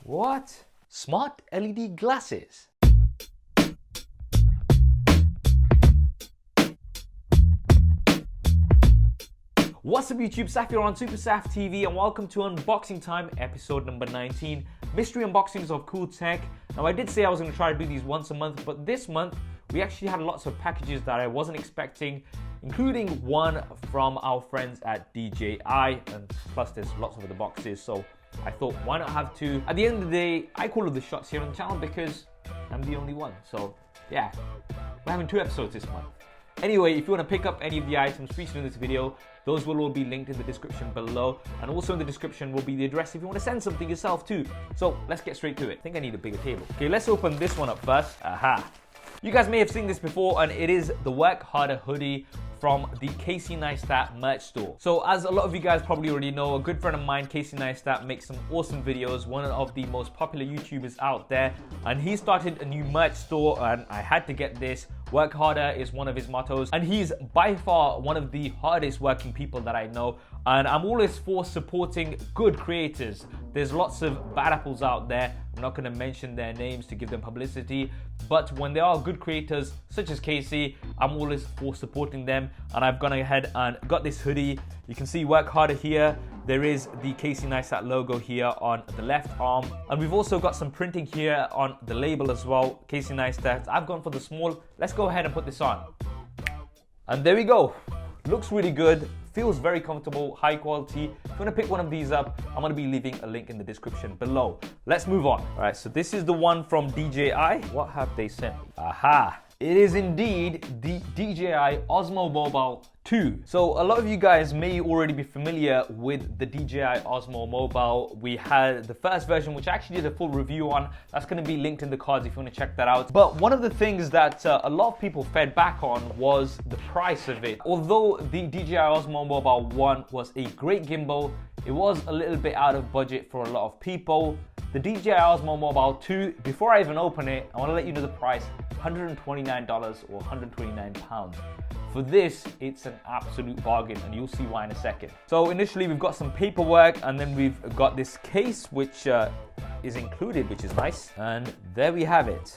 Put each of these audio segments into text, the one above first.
What? Smart LED glasses? What's up YouTube, Saf here on SuperSaf TV and welcome to Unboxing Time, episode number 19. Mystery unboxings of cool tech. Now I did say I was going to try to do these once a month, but this month we actually had lots of packages that I wasn't expecting, including one from our friends at DJI, and plus there's lots of other boxes, so I thought why not have two. At the end of the day, I call it the shots here on the channel because I'm the only one, so yeah, we're having 2 episodes this month. Anyway, if you want to pick up any of the items featured in this video, those will all be linked in the description below, and also in the description will be the address if you want to send something yourself too. So let's get straight to it. I think I need a bigger table. Okay, let's open this one up first. Aha! You guys may have seen this before, and it is the Work Harder hoodie from the Casey Neistat merch store. So as a lot of you guys probably already know, a good friend of mine, Casey Neistat, makes some awesome videos, one of the most popular YouTubers out there, and he started a new merch store and I had to get this. Work harder is one of his mottos, and he's by far one of the hardest working people that I know, and I'm always for supporting good creators. There's lots of bad apples out there. I'm not going to mention their names to give them publicity, but when there are good creators such as Casey, I'm always for supporting them, and I've gone ahead and got this hoodie. You can see Work Harder here. There is the Casey Neistat logo here on the left arm, and we've also got some printing here on the label as well, Casey Neistat. I've gone for the small. Let's go ahead and put this on. And there we go. Looks really good, feels very comfortable, high quality. If you want to pick one of these up, I'm going to be leaving a link in the description below. Let's move on. All right, so this is the one from DJI. What have they sent me? Aha! It is indeed the DJI Osmo Mobile 2. So a lot of you guys may already be familiar with the DJI Osmo Mobile. We had the first version, which I actually did a full review on. That's going to be linked in the cards if you want to check that out. But one of the things that a lot of people fed back on was the price of it. Although the DJI Osmo Mobile 1 was a great gimbal, it was a little bit out of budget for a lot of people. The DJI Osmo Mobile 2, before I even open it, I want to let you know the price, $129 or £129. For this, it's an absolute bargain, and you'll see why in a second. So initially we've got some paperwork, and then we've got this case which is included, which is nice. And there we have it.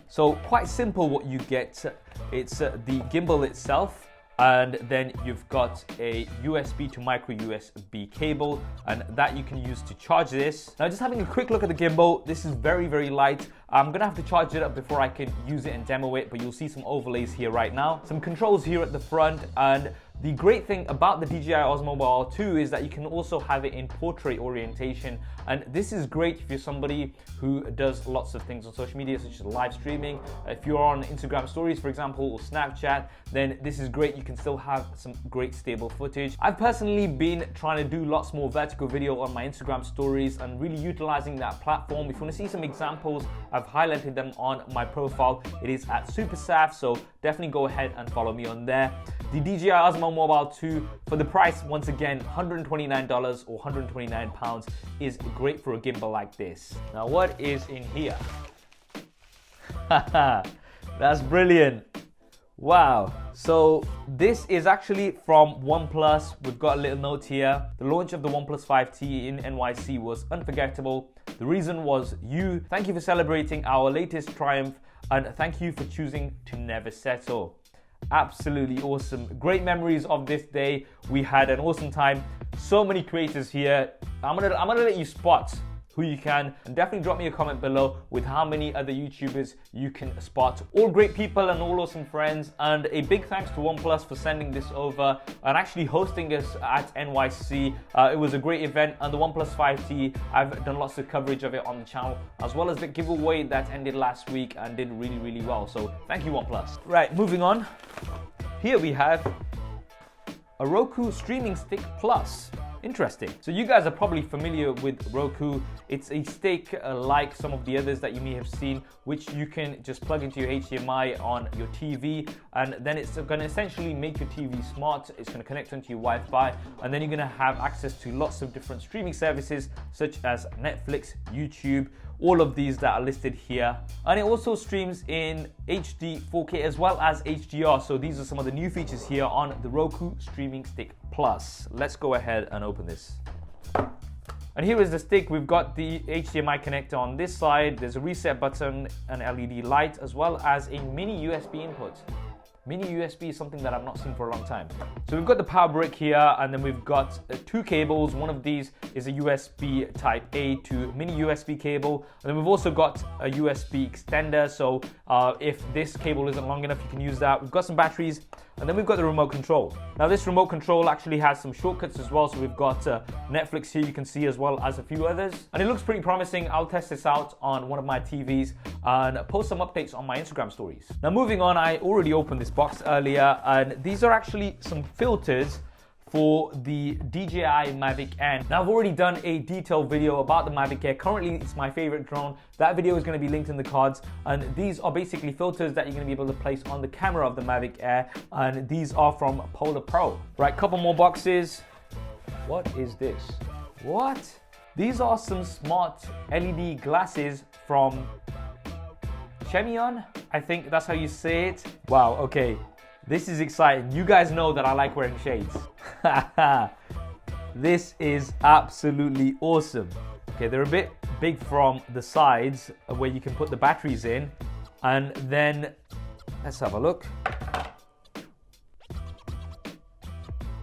So quite simple what you get. It's the gimbal itself, and then you've got a USB to micro USB cable, and that you can use to charge this. Now just having a quick look at the gimbal, this is very, very light. I'm gonna have to charge it up before I can use it and demo it, but you'll see some overlays here right now. Some controls here at the front, and the great thing about the DJI Osmo Mobile 2 is that you can also have it in portrait orientation, and this is great if you're somebody who does lots of things on social media, such as live streaming. If you're on Instagram stories, for example, or Snapchat, then this is great. You can still have some great stable footage. I've personally been trying to do lots more vertical video on my Instagram stories and really utilizing that platform. If you want to see some examples, I've highlighted them on my profile. It is at SuperSaf, so definitely go ahead and follow me on there. The DJI Osmo Mobile 2, for the price, once again, $129 or £129, is great for a gimbal like this. Now, what is in here? That's brilliant. Wow. So this is actually from OnePlus. We've got a little note here. The launch of the OnePlus 5T in NYC was unforgettable. The reason was you. Thank you for celebrating our latest triumph, and thank you for choosing to never settle. Absolutely awesome. Great memories of this day. We had an awesome time. So many creators here. I'm gonna let you spot who you can, and definitely drop me a comment below with how many other YouTubers you can spot. All great people and all awesome friends, and a big thanks to OnePlus for sending this over and actually hosting us at NYC. It was a great event, and the OnePlus 5T, I've done lots of coverage of it on the channel, as well as the giveaway that ended last week and did really, really well. So thank you, OnePlus. Right, moving on. Here we have a Roku Streaming Stick Plus. Interesting. So you guys are probably familiar with Roku. It's a stick like some of the others that you may have seen, which you can just plug into your HDMI on your TV, and then it's going to essentially make your TV smart. It's going to connect onto your Wi-Fi, and then you're going to have access to lots of different streaming services such as Netflix, YouTube, all of these that are listed here. And it also streams in HD 4K as well as HDR. So these are some of the new features here on the Roku Streaming Stick Plus. Let's go ahead and open this. And here is the stick. We've got the HDMI connector on this side. There's a reset button, an LED light, as well as a mini USB input. Mini USB is something that I've not seen for a long time. So we've got the power brick here, and then we've got two cables. One of these is a USB type A to mini USB cable. And then we've also got a USB extender. So if this cable isn't long enough, you can use that. We've got some batteries, and then we've got the remote control. Now this remote control actually has some shortcuts as well. So we've got Netflix here, you can see, as well as a few others. And it looks pretty promising. I'll test this out on one of my TVs and post some updates on my Instagram stories. Now moving on, I already opened this box earlier, and these are actually some filters for the DJI Mavic Air. Now I've already done a detailed video about the Mavic Air. Currently it's my favorite drone. That video is going to be linked in the cards, and these are basically filters that you're going to be able to place on the camera of the Mavic Air, and these are from Polar Pro. Right, couple more boxes. What is this? What? These are some smart LED glasses from Caviar, I think that's how you say it. Wow, okay, this is exciting. You guys know that I like wearing shades. This is absolutely awesome. Okay, they're a bit big from the sides where you can put the batteries in, and then let's have a look.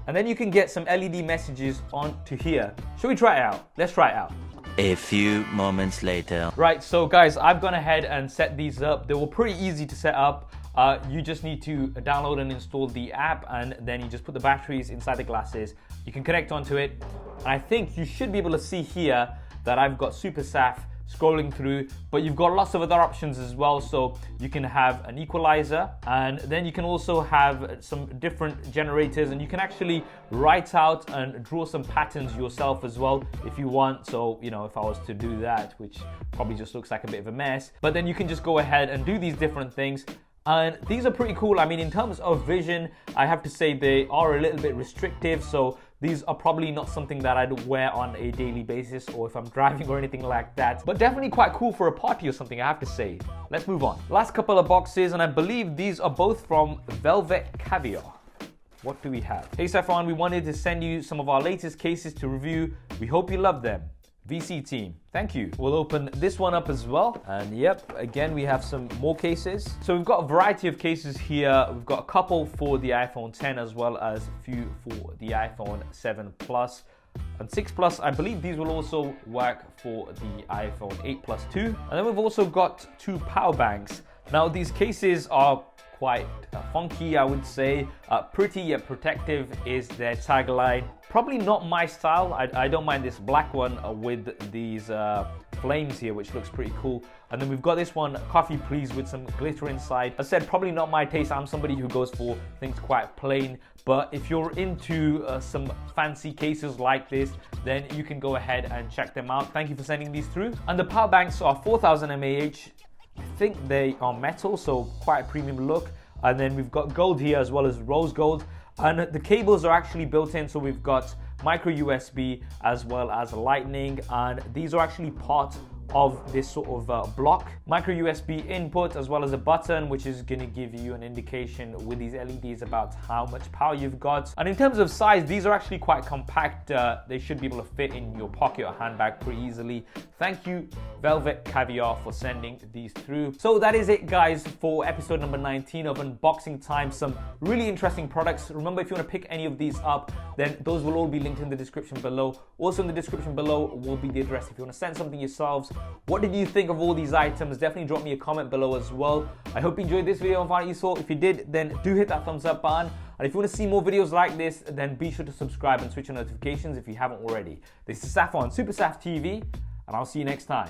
And then you can get some LED messages onto here. Should we try it out? Let's try it out. A few moments later. Right, so guys, I've gone ahead and set these up. They were pretty easy to set up. You just need to download and install the app, and then you just put the batteries inside the glasses. You can connect onto it. And I think you should be able to see here that I've got SuperSaf scrolling through, but you've got lots of other options as well. So you can have an equalizer, and then you can also have some different generators, and you can actually write out and draw some patterns yourself as well if you want. So, you know, if I was to do that, which probably just looks like a bit of a mess, but then you can just go ahead and do these different things. And these are pretty cool. I mean, in terms of vision, I have to say they are a little bit restrictive. So these are probably not something that I'd wear on a daily basis or if I'm driving or anything like that. But definitely quite cool for a party or something, I have to say. Let's move on. Last couple of boxes, and I believe these are both from Velvet Caviar. What do we have? Hey Saffron, we wanted to send you some of our latest cases to review. We hope you love them. VC team, thank you. We'll open this one up as well. And yep, again, we have some more cases. So we've got a variety of cases here. We've got a couple for the iPhone 10 as well as a few for the iPhone 7 Plus and 6 Plus. I believe these will also work for the iPhone 8 Plus too. And then we've also got two power banks. Now these cases are quite funky, I would say. Pretty yet protective is their tagline. Probably not my style. I don't mind this black one with these flames here, which looks pretty cool. And then we've got this one, coffee please, with some glitter inside. As I said, probably not my taste. I'm somebody who goes for things quite plain. But if you're into some fancy cases like this, then you can go ahead and check them out. Thank you for sending these through. And the power banks are 4000 mAh. I think they are metal, so quite a premium look. And then we've got gold here as well as rose gold. And the cables are actually built in, so we've got micro USB as well as lightning, and these are actually part of this sort of block. Micro USB input as well as a button, which is going to give you an indication with these LEDs about how much power you've got. And in terms of size, these are actually quite compact. They should be able to fit in your pocket or handbag pretty easily. Thank you, Velvet Caviar, for sending these through. So that is it, guys, for episode number 19 of Unboxing Time. Some really interesting products. Remember, if you want to pick any of these up, then those will all be linked in the description below. Also in the description below will be the address if you want to send something yourselves. What did you think of all these items? Definitely drop me a comment below as well. I hope you enjoyed this video and found it useful. If you did, then do hit that thumbs up button. And if you want to see more videos like this, then be sure to subscribe and switch on notifications if you haven't already. This is Saf on SuperSaf TV, and I'll see you next time.